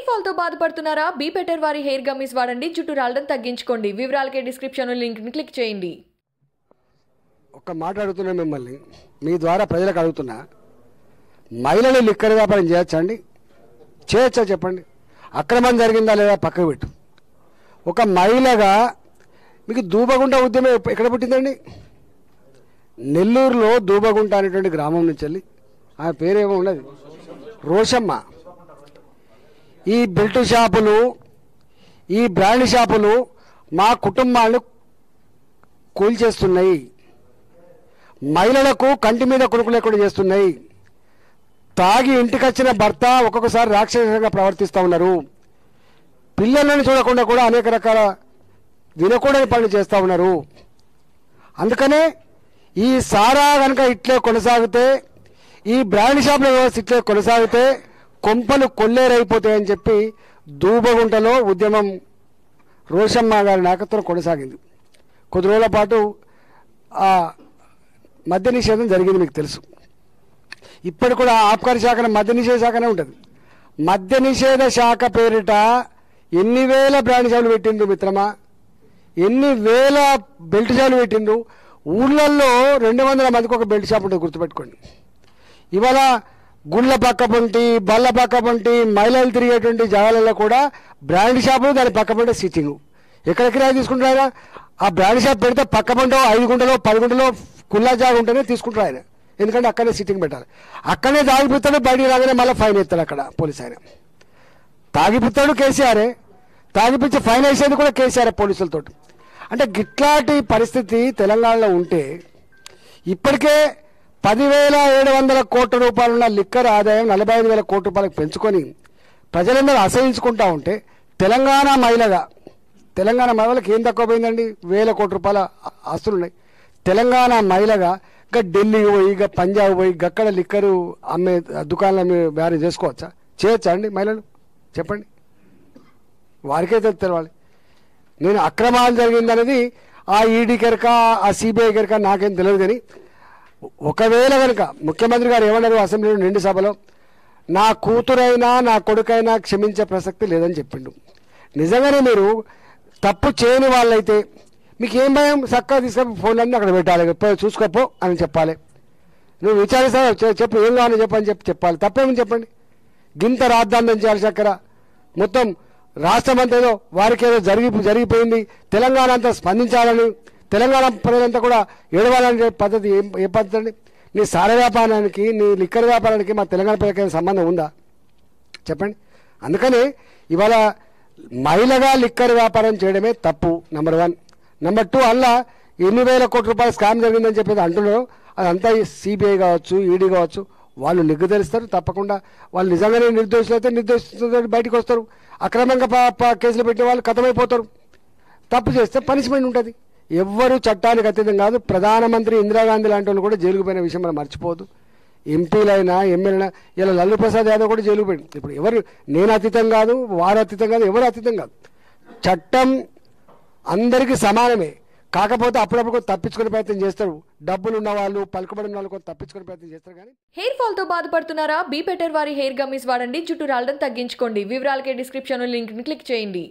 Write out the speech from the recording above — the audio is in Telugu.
హెయిర్ ఫాల్ తో బాధపడుతున్నారా? బీ బెటర్ వారి హెయిర్ గమ్మీస్ వాడండి, జుట్టు రాలడం తగ్గించుకోండి. వివరాలకే డిస్క్రిప్షన్ లింక్ ని క్లిక్ చేయండి. ఒక్క మాట అడుగుతున్నా మిమ్మల్ని, మీ ద్వారా ప్రజలకు అడుగుతున్నా, మహిళలు లిక్కర్ వ్యాపారం చేయొచ్చా అండి? చేయొచ్చా చెప్పండి. అక్రమం జరిగిందా లేదా పక్కకు పెట్టు. ఒక మహిళగా మీకు దూబగుంట ఉద్యమం ఎక్కడ పుట్టిందండి? నెల్లూరులో దూబగుంట అనేటువంటి గ్రామం నుంచి వెళ్ళి, ఆ పేరేమో ఉన్నది, రోషమ్మ. ఈ బెల్ట్ షాపులు, ఈ బ్రాండ్ షాపులు మా కుటుంబాలను కూల్చేస్తున్నాయి, మహిళలకు కంటి మీద కొనుక్కు లేకుండా చేస్తున్నాయి. తాగి ఇంటికి వచ్చిన భర్త ఒక్కొక్కసారి రాక్షసంగా ప్రవర్తిస్తూ ఉన్నారు. పిల్లలను చూడకుండా కూడా అనేక రకాల వినకూడని పనులు చేస్తూ ఉన్నారు. అందుకనే ఈ సారా కనుక ఇట్లే కొనసాగితే, ఈ బ్రాండ్ షాపుల వ్యవస్థ ఇట్లే కొనసాగితే కొంపలు కొల్లేరైపోతాయని చెప్పి దూబగుంటలో ఉద్యమం రోషమ్మ గారి నాయకత్వం కొనసాగింది. కొద్ది రోజుల పాటు ఆ మద్య నిషేధం జరిగింది, మీకు తెలుసు. ఇప్పటి కూడా ఆబ్కారీ శాఖ మద్య నిషేధ శాఖనే ఉంటుంది. మద్య నిషేధ శాఖ పేరిట ఎన్ని వేల బ్రాండ్ షాపులు పెట్టిండ్రు మిత్రమా, ఎన్ని వేల బెల్ట్ షాపులు పెట్టిండ్రు. ఊళ్ళల్లో 200 మందికి ఒక బెల్ట్ షాప్ ఉంటుంది, గుర్తుపెట్టుకోండి. ఇవాళ గుళ్ళ పక్క పొంటి, బళ్ళ పక్క పొంటి, మహిళలు తిరిగేటువంటి జాగాలలో కూడా బ్రాండ్ షాపులు, దాని పక్క పొంటే సిట్టింగ్. ఎక్కడ కిరాయి తీసుకుంటారు ఆయన? ఆ బ్రాండ్ షాప్ పెడితే పక్క పొంటో 5 గుంటలో 10 గుంటలో కుల్లా జాగా ఉంటేనే తీసుకుంటారు ఆయన. ఎందుకంటే అక్కడనే సిట్టింగ్ పెట్టాలి. అక్కడనే తాగిపిస్తాడు, బయటికి రాగానే మళ్ళీ ఫైన్ ఎత్తాడు అక్కడ పోలీసు ఆయన. తాగిపిస్తాడు కేసీఆరే, తాగిపించి ఫైన్ వేసేది కూడా కేసీఆర్ పోలీసులతో. అంటే గిట్లాంటి పరిస్థితి తెలంగాణలో ఉంటే ఇప్పటికే 10,700 కోట్ల రూపాయలున్న లిక్కర్ ఆదాయం 45,000 కోట్ల రూపాయలకు పెంచుకొని ప్రజలందరూ అసహించుకుంటా ఉంటే, తెలంగాణ మహిళలకు ఏం తక్కువ పోయిందండి? 1,000 కోట్ల రూపాయల ఆస్తులు ఉన్నాయి. తెలంగాణ మహిళగా ఇక ఢిల్లీకి పోయి, ఇక పంజాబ్ పోయి, అక్కడ లిక్కరు అమ్మే దుకాణాలు వ్యాపారం చేసుకోవచ్చా? చేయొచ్చా అండి మహిళలు? చెప్పండి. వారికైతే తెలవాలి. నేను అక్రమాలు జరిగిందనేది ఆ ఈడీ కెరక, ఆ సిబిఐ కెరక నాకేం తెలియదు. కానీ ఒకవేళ కనుక ముఖ్యమంత్రి గారు ఏమన్నారు అసెంబ్లీలో నిండు సభలో, నా కూతురైనా నా కొడుకైనా క్షమించే ప్రసక్తి లేదని చెప్పిండు. నిజంగానే మీరు తప్పు చేయని వాళ్ళైతే మీకు ఏం భయం? చక్కగా తీసుకొని ఫోన్లన్నీ అక్కడ పెట్టాలి, చూసుకోపో అని చెప్పాలి. నువ్వు విచారిస్తావు, చెప్పు ఏం కావాలని చెప్పని చెప్పాలి. తప్పేమని చెప్పండి. గింత రాద్దాంతం చేయాలి చక్కర మొత్తం రాష్ట్రం అంతా ఏదో వారికి ఏదో జరిగిపోయింది, తెలంగాణ అంతా స్పందించాలని, తెలంగాణ ప్రజలంతా కూడా ఏడవాలనే పద్ధతి ఏ పద్ధతి అండి? నీ సార వ్యాపారానికి, నీ లిక్కర్ వ్యాపారానికి మా తెలంగాణ ప్రజలకి సంబంధం ఉందా? చెప్పండి. అందుకని ఇవాళ మహిళగా లిక్కర్ వ్యాపారం చేయడమే తప్పు, నెంబర్ 1. నెంబర్ 2, అలా ఎన్ని వేల కోట్ల రూపాయల స్కామ్ జరిగిందని చెప్పేది అంటున్నారు. అదంతా సిబిఐ కావచ్చు, ఈడీ కావచ్చు, వాళ్ళు నిగ్గుదలుస్తారు. తప్పకుండా వాళ్ళు నిజంగానే నిర్దోషులు అయితే నిర్దోషులతో బయటకు వస్తారు. అక్రమంగా కేసులు పెట్టే వాళ్ళు ఖతమైపోతారు. తప్పు చేస్తే పనిష్మెంట్ ఉంటుంది. ఎవ్వరూ చట్టానికి అతీతం కాదు. ప్రధానమంత్రి ఇందిరాగాంధీ లాంటి వాళ్ళు కూడా జైలుకు పోయిన విషయం మనం మర్చిపోవద్దు. ఎంపీలైనా ఎమ్మెల్యేనా, ఇలా లల్లు ప్రసాద్ యాదవ్ కూడా జైలుకు పోయింది. ఇప్పుడు ఎవరు నేను అతీతం కాదు, వారు అతీతం కాదు, ఎవరు అతీతం కాదు. చట్టం అందరికీ సమానమే. కాకపోతే అప్పుడప్పుడు తప్పించుకునే ప్రయత్నం చేస్తారు. డబ్బులు ఉన్న వాళ్ళు, పలుకుబడి ఉన్న వాళ్ళు తప్పించుకునే ప్రయత్నం చేస్తారు. కానీ హెయిర్ ఫాల్ తో బాధపడుతున్నారా? బీ బెటర్ వారి హెయిర్ గమ్మీస్ వాడండి, జుట్టు రాలడం తగ్గించుకోండి. వివరాలకే డిస్క్రిప్షన్ లింక్ ని క్లిక్ చేయండి.